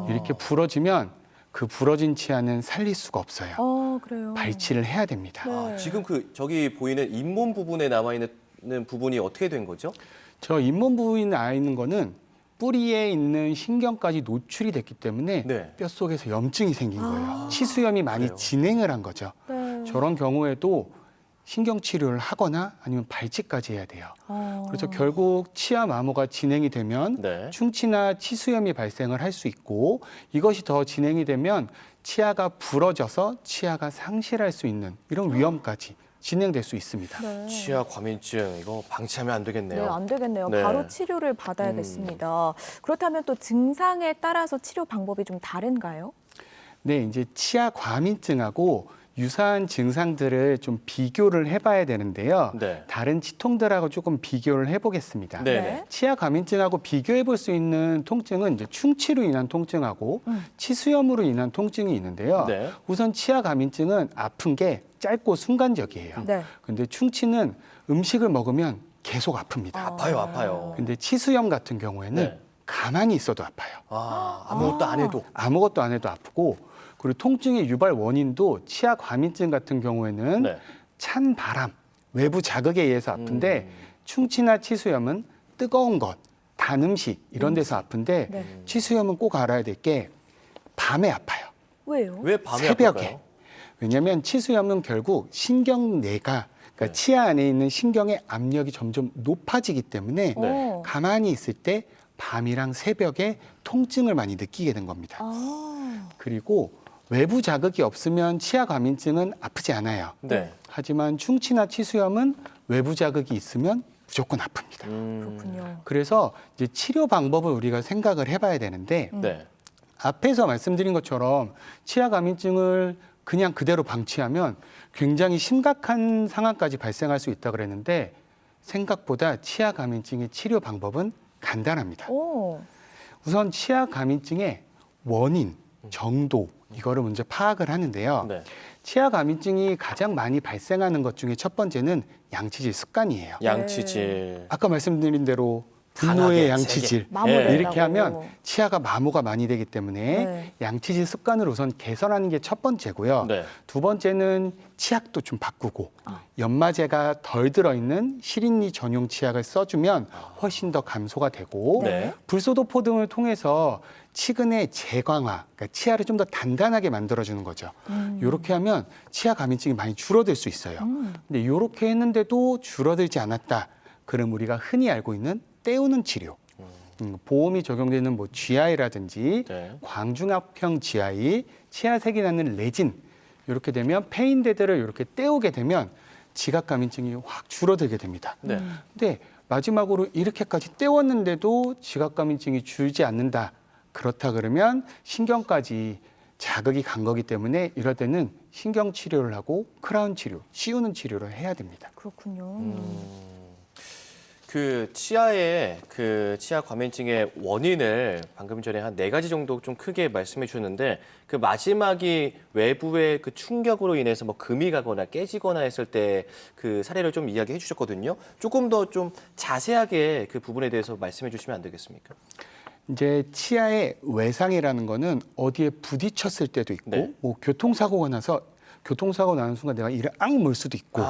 이렇게 부러지면 그 부러진 치아는 살릴 수가 없어요. 그래요. 발치를 해야 됩니다. 지금 저기 보이는 잇몸 부분에 남아 있는 부분이 어떻게 된 거죠? 저 잇몸 부분에 나 있는 거는 뿌리에 있는 신경까지 노출이 됐기 때문에 네. 뼛속에서 염증이 생긴 거예요. 치수염이 많이 그래요? 진행을 한 거죠. 네. 저런 경우에도 신경치료를 하거나 아니면 발치까지 해야 돼요. 그래서 결국 치아 마모가 진행이 되면 네. 충치나 치수염이 발생을 할 수 있고 이것이 더 진행이 되면 치아가 부러져서 치아가 상실할 수 있는 이런 위험까지 진행될 수 있습니다. 네. 치아 과민증 이거 방치하면 안 되겠네요. 네, 안 되겠네요. 네. 바로 치료를 받아야겠습니다. 그렇다면 또 증상에 따라서 치료 방법이 좀 다른가요? 네, 이제 치아 과민증하고 유사한 증상들을 좀 비교를 해봐야 되는데요. 네. 다른 치통들하고 조금 비교를 해보겠습니다. 네. 치아 과민증하고 비교해 볼 수 있는 통증은 이제 충치로 인한 통증하고 치수염으로 인한 통증이 있는데요. 네. 우선 치아 과민증은 아픈 게 짧고 순간적이에요. 네. 근데 충치는 음식을 먹으면 계속 아픕니다. 아파요. 근데 치수염 같은 경우에는 네. 가만히 있어도 아파요. 아무것도 안 해도. 아무것도 안 해도 아프고 그리고 통증의 유발 원인도 치아 과민증 같은 경우에는 네. 찬 바람, 외부 자극에 의해서 아픈데 충치나 치수염은 뜨거운 것, 단 음식 이런 데서 아픈데 네. 치수염은 꼭 알아야 될 게 밤에 아파요. 왜요? 왜 밤에 새벽에. 아플까요? 왜냐하면 치수염은 결국 신경내가 그러니까 치아 안에 있는 신경의 압력이 점점 높아지기 때문에 네. 가만히 있을 때 밤이랑 새벽에 통증을 많이 느끼게 된 겁니다. 그리고 외부 자극이 없으면 치아 과민증은 아프지 않아요. 네. 하지만 충치나 치수염은 외부 자극이 있으면 무조건 아픕니다. 그렇군요. 그래서 이제 치료 방법을 우리가 생각을 해봐야 되는데 네. 앞에서 말씀드린 것처럼 치아 과민증을 그냥 그대로 방치하면 굉장히 심각한 상황까지 발생할 수 있다고 그랬는데 생각보다 치아 과민증의 치료 방법은 간단합니다. 우선 치아 과민증의 원인, 정도 이거를 먼저 파악을 하는데요. 네. 치아 과민증이 가장 많이 발생하는 것 중에 첫 번째는 양치질 습관이에요. 양치질. 아까 말씀드린 대로 강하게, 분노의 양치질 마모를 이렇게 내라고. 하면 치아가 마모가 많이 되기 때문에 네. 양치질 습관을 우선 개선하는 게 첫 번째고요. 네. 두 번째는 치약도 좀 바꾸고 연마제가 덜 들어있는 시린니 전용 치약을 써주면 훨씬 더 감소가 되고 네. 불소도포 등을 통해서 치근의 재광화, 그러니까 치아를 좀 더 단단하게 만들어주는 거죠. 이렇게 하면 치아 과민증이 많이 줄어들 수 있어요. 근데 이렇게 했는데도 줄어들지 않았다. 그럼 우리가 흔히 알고 있는 때우는 치료. 보험이 적용되는 뭐 GI라든지 네. 광중압형 GI, 치아색이 나는 레진 이렇게 되면 페인데드를 이렇게 때우게 되면 지각 과민증이 확 줄어들게 됩니다. 네. 근데 마지막으로 이렇게까지 때웠는데도 지각 과민증이 줄지 않는다. 그렇다 그러면 신경까지 자극이 간 거기 때문에 이럴 때는 신경 치료를 하고 크라운 치료, 씌우는 치료를 해야 됩니다. 그렇군요. 그 치아의 그 치아 과민증의 원인을 방금 전에 한 4가지 정도 좀 크게 말씀해 주셨는데 그 마지막이 외부의 그 충격으로 인해서 뭐 금이 가거나 깨지거나 했을 때 그 사례를 좀 이야기해 주셨거든요. 조금 더 좀 자세하게 그 부분에 대해서 말씀해 주시면 안 되겠습니까? 이제 치아의 외상이라는 거는 어디에 부딪혔을 때도 있고 네. 뭐 교통사고가 나는 순간 내가 이를 악 물 수도 있고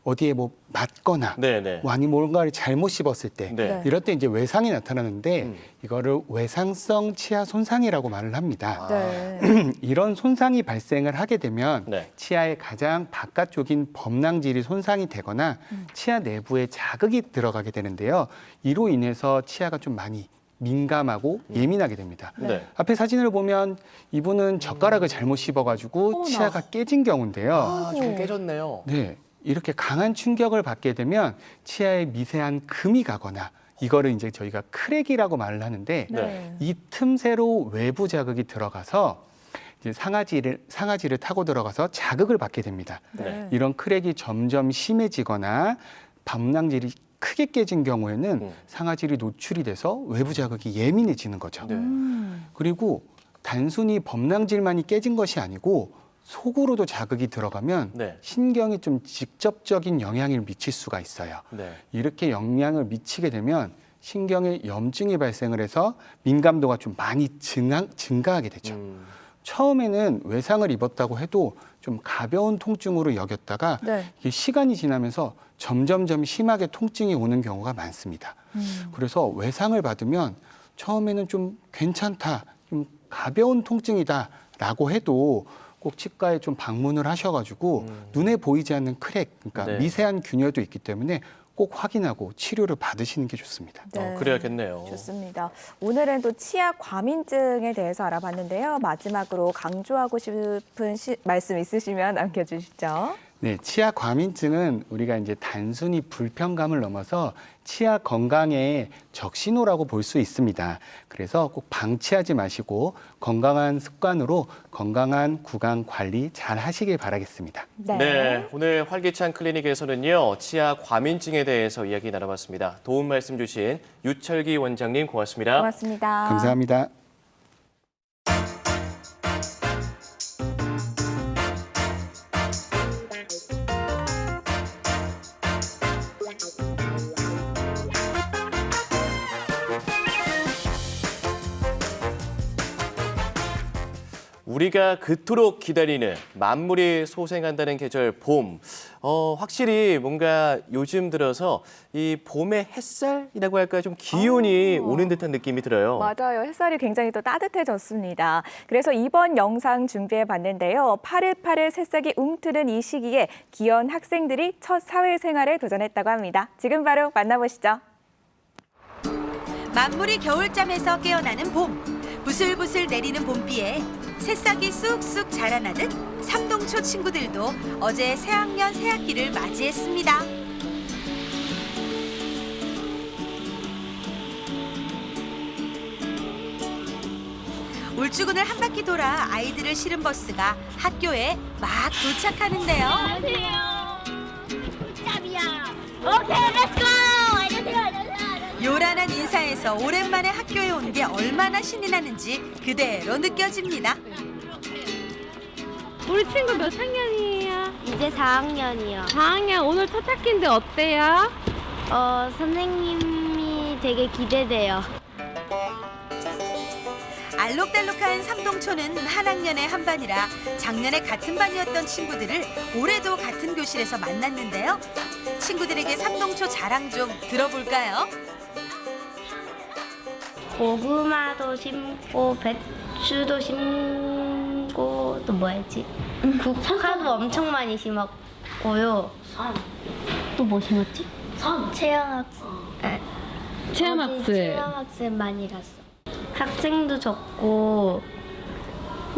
어디에 뭐 맞거나 네네. 뭐 아니면 뭔가를 잘못 씹었을 때 네. 이럴 때 이제 외상이 나타나는데 이거를 외상성 치아 손상이라고 말을 합니다. 네. 이런 손상이 발생을 하게 되면 네. 치아의 가장 바깥쪽인 범낭질이 손상이 되거나 치아 내부에 자극이 들어가게 되는데요. 이로 인해서 치아가 좀 많이 민감하고 예민하게 됩니다. 네. 앞에 사진을 보면 이분은 젓가락을 잘못 씹어가지고 치아가 깨진 경우인데요. 좀 깨졌네요. 네, 이렇게 강한 충격을 받게 되면 치아에 미세한 금이 가거나 이거를 이제 저희가 크랙이라고 말을 하는데 네. 이 틈새로 외부 자극이 들어가서 이제 상아지를 타고 들어가서 자극을 받게 됩니다. 네. 이런 크랙이 점점 심해지거나 범낭질이 크게 깨진 경우에는 상아질이 노출이 돼서 외부 자극이 예민해지는 거죠. 네. 그리고 단순히 범낭질만이 깨진 것이 아니고 속으로도 자극이 들어가면 네. 신경이 좀 직접적인 영향을 미칠 수가 있어요. 네. 이렇게 영향을 미치게 되면 신경에 염증이 발생을 해서 민감도가 좀 많이 증가하게 되죠. 처음에는 외상을 입었다고 해도 좀 가벼운 통증으로 여겼다가 네. 이게 시간이 지나면서 점점점 심하게 통증이 오는 경우가 많습니다. 그래서 외상을 받으면 처음에는 좀 괜찮다, 좀 가벼운 통증이다라고 해도 꼭 치과에 좀 방문을 하셔가지고 눈에 보이지 않는 크랙, 그러니까 네. 미세한 균열도 있기 때문에 꼭 확인하고 치료를 받으시는 게 좋습니다. 네. 그래야겠네요. 좋습니다. 오늘은 또 치아 과민증에 대해서 알아봤는데요. 마지막으로 강조하고 싶은 말씀 있으시면 남겨주시죠. 네, 치아 과민증은 우리가 이제 단순히 불편감을 넘어서 치아 건강의 적신호라고 볼 수 있습니다. 그래서 꼭 방치하지 마시고 건강한 습관으로 건강한 구강 관리 잘 하시길 바라겠습니다. 네, 오늘 활기찬 클리닉에서는요, 치아 과민증에 대해서 이야기 나눠봤습니다. 도움 말씀 주신 유철기 원장님 고맙습니다. 고맙습니다. 감사합니다. 우리가 그토록 기다리는 만물이 소생한다는 계절 봄. 확실히 뭔가 요즘 들어서 이 봄의 햇살이라고 할까요? 좀 기운이 오는 듯한 느낌이 들어요. 맞아요. 햇살이 굉장히 또 따뜻해졌습니다. 그래서 이번 영상 준비해 봤는데요. 파릇파릇 새싹이 움트는 이 시기에 귀여운 학생들이 첫 사회생활에 도전했다고 합니다. 지금 바로 만나보시죠. 만물이 겨울잠에서 깨어나는 봄. 부슬부슬 내리는 봄비에 새싹이 쑥쑥 자라나듯 삼동초 친구들도 어제 새학년 새학기를 맞이했습니다. 울주군을 한 바퀴 돌아 아이들을 실은 버스가 학교에 막 도착하는데요. 안녕하세요. 짭이야. 오케이, 렛츠고. 안녕하세요. 요란한 인사에서 오랜만에 학교에 온 게 얼마나 신이 나는지 그대로 느껴집니다. 우리 친구 몇 학년이에요? 이제 4학년이요. 4학년. 오늘 첫 학기인데 어때요? 선생님이 되게 기대돼요. 알록달록한 삼동초는 한 학년의 한 반이라 작년에 같은 반이었던 친구들을 올해도 같은 교실에서 만났는데요. 친구들에게 삼동초 자랑 좀 들어볼까요? 고구마도 심고 배추도 심고 또 뭐였지? 국화도 엄청 많이 심었고요. 또 뭐 심었지? 체험학습 많이 갔어. 학생도 적고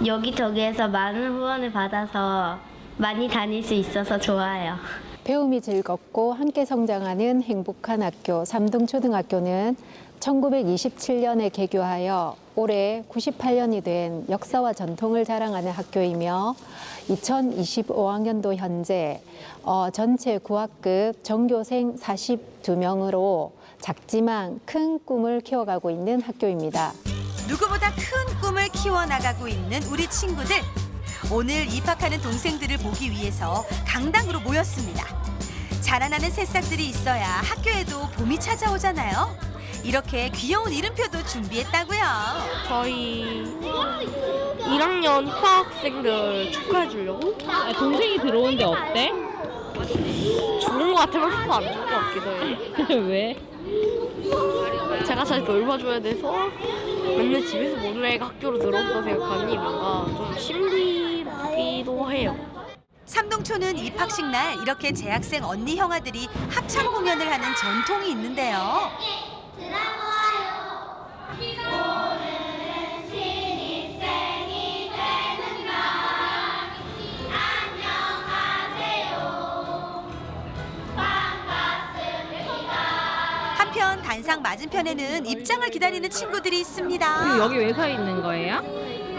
여기저기에서 많은 후원을 받아서 많이 다닐 수 있어서 좋아요. 배움이 즐겁고 함께 성장하는 행복한 학교 삼동초등학교는 1927년에 개교하여 올해 98년이 된 역사와 전통을 자랑하는 학교이며 2025학년도 현재 전체 9학급 전교생 42명으로 작지만 큰 꿈을 키워가고 있는 학교입니다. 누구보다 큰 꿈을 키워나가고 있는 우리 친구들. 오늘 입학하는 동생들을 보기 위해서 강당으로 모였습니다. 자라나는 새싹들이 있어야 학교에도 봄이 찾아오잖아요. 이렇게 귀여운 이름표도 준비했다고요. 저희 1학년 입학생들 축하해 주려고? 동생이 들어오는데 어때? 좋은 것 같으면 싶어 안 좋은 것 같기도 해요. 왜? 제가 잘 놀봐줘야 돼서 맨날 집에서 보는 애가 학교로 들어온다 생각하니 뭔가 좀 신비롭기도 해요. 삼동초는 입학식 날 이렇게 재학생 언니 형아들이 합창 공연을 하는 전통이 있는데요. 한편 단상 맞은편에는 입장을 기다리는 친구들이 있습니다. 여기 왜 서 있는 거예요?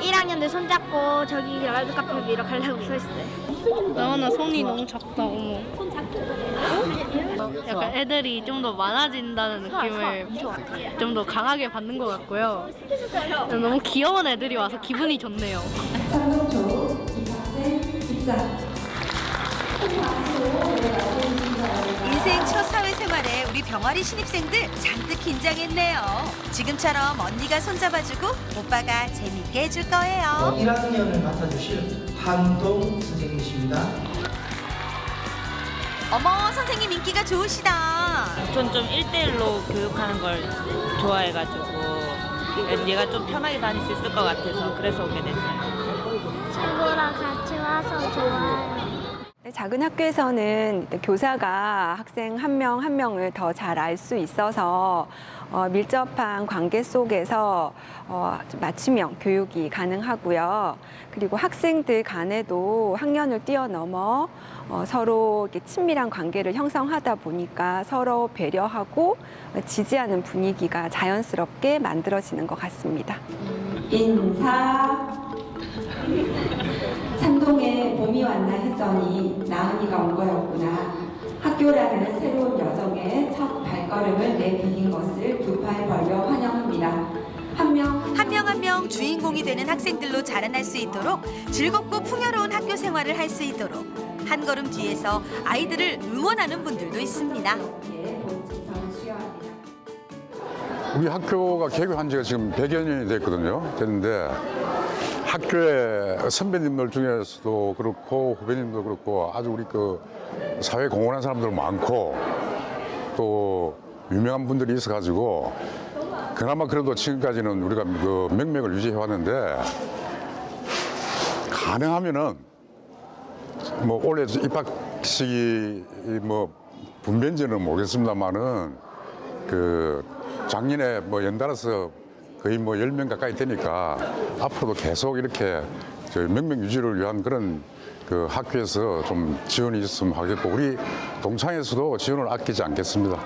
1학년들 손잡고 저기 월드카페 위로 가려고 서 있어요. 나나 손이 너무 작다. 어머. 손 작고? 약간 애들이 좀 더 많아진다는 느낌을 좀 더 강하게 받는 것 같고요. 너무 귀여운 애들이 와서 기분이 좋네요. 인생 첫 사회생활에 우리 병아리 신입생들 잔뜩 긴장했네요. 지금처럼 언니가 손잡아주고 오빠가 재밌게 해줄 거예요. 1학년을 맡아주실 한동 선생님이십니다. 어머, 선생님 인기가 좋으시다. 전 좀 1대1로 교육하는 걸 좋아해가지고 그래서 얘가 좀 편하게 다닐 수 있을 것 같아서 그래서 오게 됐어요. 친구랑 같이 와서 좋아요. 작은 학교에서는 교사가 학생 한 명 한 명을 더 잘 알 수 있어서 밀접한 관계 속에서 맞춤형 교육이 가능하고요. 그리고 학생들 간에도 학년을 뛰어넘어 서로 이렇게 친밀한 관계를 형성하다 보니까 서로 배려하고 지지하는 분위기가 자연스럽게 만들어지는 것 같습니다. 인사. 삼동에 봄이 왔나 했더니 나은이가 온 거였구나. 학교라는 새로운 여정에 첫 발걸음을 내디딘 것을 두 팔 벌려 환영합니다. 한 명 주인공이 되는 학생들로 자라날 수 있도록 즐겁고 풍요로운 학교 생활을 할 수 있도록 한 걸음 뒤에서 아이들을 응원하는 분들도 있습니다. 우리 학교가 개교한 지가 지금 100여 년이 됐는데 학교의 선배님들 중에서도 그렇고 후배님도 그렇고 아주 우리 그 사회에 공헌한 사람들 많고 또 유명한 분들이 있어가지고 그나마 그래도 지금까지는 우리가 그 명맥을 유지해 왔는데 가능하면은 뭐 올해 입학식이 뭐 분배인지는 모르겠습니다만은 그 작년에 뭐 연달아서 거의 뭐 10명 가까이 되니까 앞으로도 계속 이렇게 저희 명맥 유지를 위한 그런 그 학교에서 좀 지원이 있으면 하겠고 우리 동창에서도 지원을 아끼지 않겠습니다.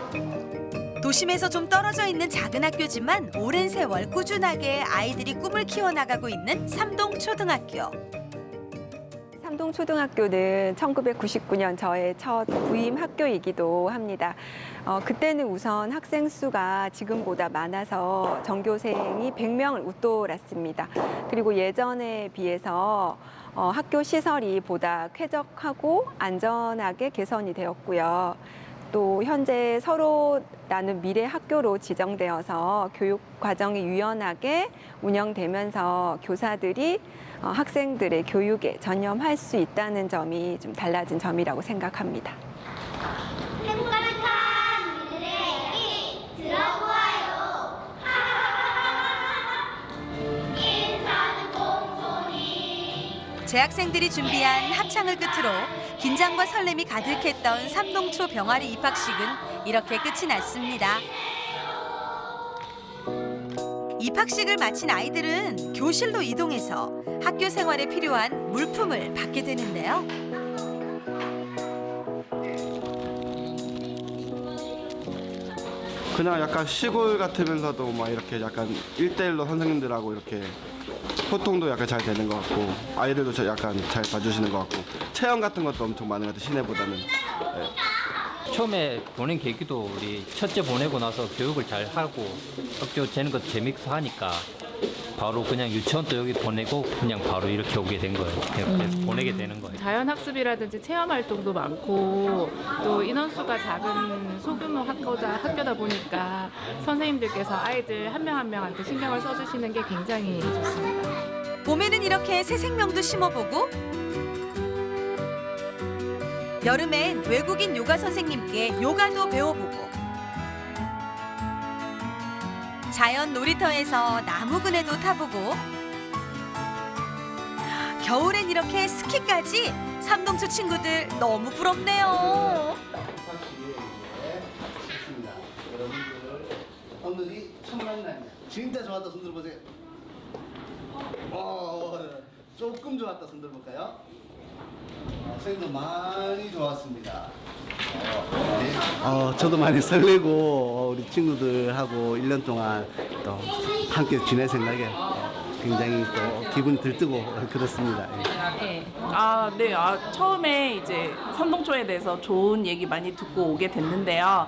도심에서 좀 떨어져 있는 작은 학교지만 오랜 세월 꾸준하게 아이들이 꿈을 키워나가고 있는 삼동초등학교. 삼동초등학교는 1999년 저의 첫 부임 학교이기도 합니다. 그때는 우선 학생 수가 지금보다 많아서 전교생이 100명을 웃돌았습니다. 그리고 예전에 비해서 학교 시설이 보다 쾌적하고 안전하게 개선이 되었고요. 또 현재 서로 나는 미래 학교로 지정되어서 교육 과정이 유연하게 운영되면서 교사들이 학생들의 교육에 전념할 수 있다는 점이 좀 달라진 점이라고 생각합니다. 행복한 우리들의 얘기 들어보아요. 인사는 공손히. 재학생들이 준비한 합창을 끝으로 긴장과 설렘이 가득했던 삼동초 병아리 입학식은 이렇게 끝이 났습니다. 입학식을 마친 아이들은 교실로 이동해서 학교 생활에 필요한 물품을 받게 되는데요. 그냥 약간 시골 같으면서도 막 이렇게 약간 1대1로 선생님들하고 이렇게 소통도 약간 잘 되는 것 같고 아이들도 약간 잘 봐주시는 것 같고 체험 같은 것도 엄청 많은 것 같아요. 시내보다는. 네. 처음에 보낸 계기도 우리 첫째 보내고 나서 교육을 잘 하고 학교 재는 것도 재밌어 하니까 바로 그냥 유치원도 여기 보내고 그냥 바로 이렇게 오게 된 거예요. 그래서 보내게 되는 거예요. 자연학습이라든지 체험활동도 많고 또 인원수가 작은 소규모 학교다 보니까 선생님들께서 아이들 한 명 한 명한테 신경을 써주시는 게 굉장히 좋습니다. 봄에는 이렇게 새 생명도 심어보고 여름엔 외국인 요가 선생님께 요가도 배워보고 자연 놀이터에서 나무 그네도 타보고 겨울엔 이렇게 스키까지 삼동초 친구들 너무 부럽네요. 오늘이 천만 날이야. 진짜 좋았다. 손 들어보세요. 조금 좋았다. 손 들어볼까요? 선생님도 많이 좋았습니다. 저도 많이 설레고 우리 친구들하고 1년 동안 또 함께 지낼 생각에 굉장히 또 기분 들뜨고 그렇습니다. 네. 처음에 이제 삼동초에 대해서 좋은 얘기 많이 듣고 오게 됐는데요.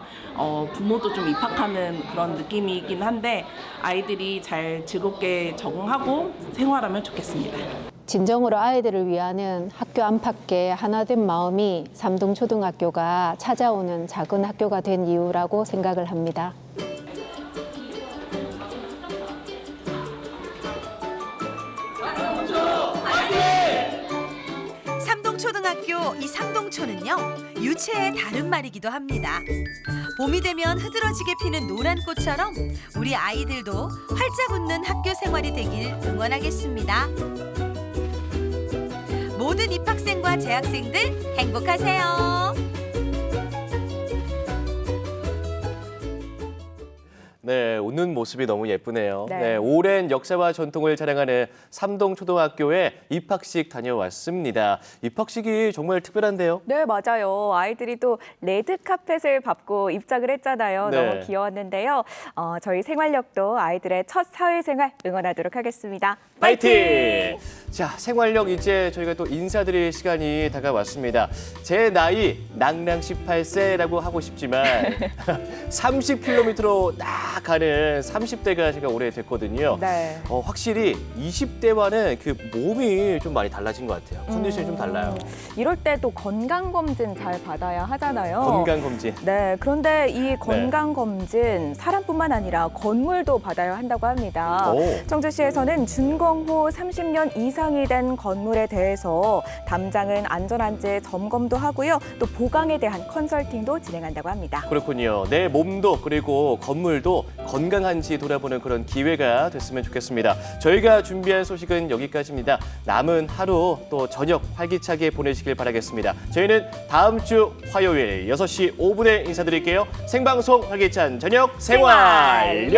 부모도 좀 입학하는 그런 느낌이긴 한데 아이들이 잘 즐겁게 적응하고 생활하면 좋겠습니다. 진정으로 아이들을 위하는 학교 안팎의 하나된 마음이 삼동초등학교가 찾아오는 작은 학교가 된 이유라고 생각을 합니다. 삼동초등학교 삼동초등학교 이 삼동초는요, 유채의 다른 말이기도 합니다. 봄이 되면 흐드러지게 피는 노란 꽃처럼 우리 아이들도 활짝 웃는 학교 생활이 되길 응원하겠습니다. 모든 입학생과 재학생들 행복하세요. 네, 웃는 모습이 너무 예쁘네요. 네. 네, 오랜 역사와 전통을 자랑하는 삼동초등학교에 입학식 다녀왔습니다. 입학식이 정말 특별한데요. 네, 맞아요. 아이들이 또 레드카펫을 밟고 입장을 했잖아요. 네. 너무 귀여웠는데요. 저희 생활력도 아이들의 첫 사회생활 응원하도록 하겠습니다. 파이팅! 자, 생활력 이제 저희가 또 인사드릴 시간이 다가왔습니다. 제 나이 낭낭 18세라고 하고 싶지만 30km로 딱 가는 30대가 제가 오래됐거든요. 네. 확실히 20대와는 그 몸이 좀 많이 달라진 것 같아요. 컨디션이 좀 달라요. 이럴 때 또 건강검진 잘 받아야 하잖아요. 건강검진. 네, 그런데 이 건강검진 사람뿐만 아니라 건물도 받아야 한다고 합니다. 오. 청주시에서는 준공후 30년 이상이 된 건물에 대해서 담장은 안전한지 점검도 하고요. 또 보강에 대한 컨설팅도 진행한다고 합니다. 그렇군요. 내 몸도 그리고 건물도 건강한지 돌아보는 그런 기회가 됐으면 좋겠습니다. 저희가 준비한 소식은 여기까지입니다. 남은 하루 또 저녁 활기차게 보내시길 바라겠습니다. 저희는 다음 주 화요일 6시 5분에 인사드릴게요. 생방송 활기찬 저녁 생활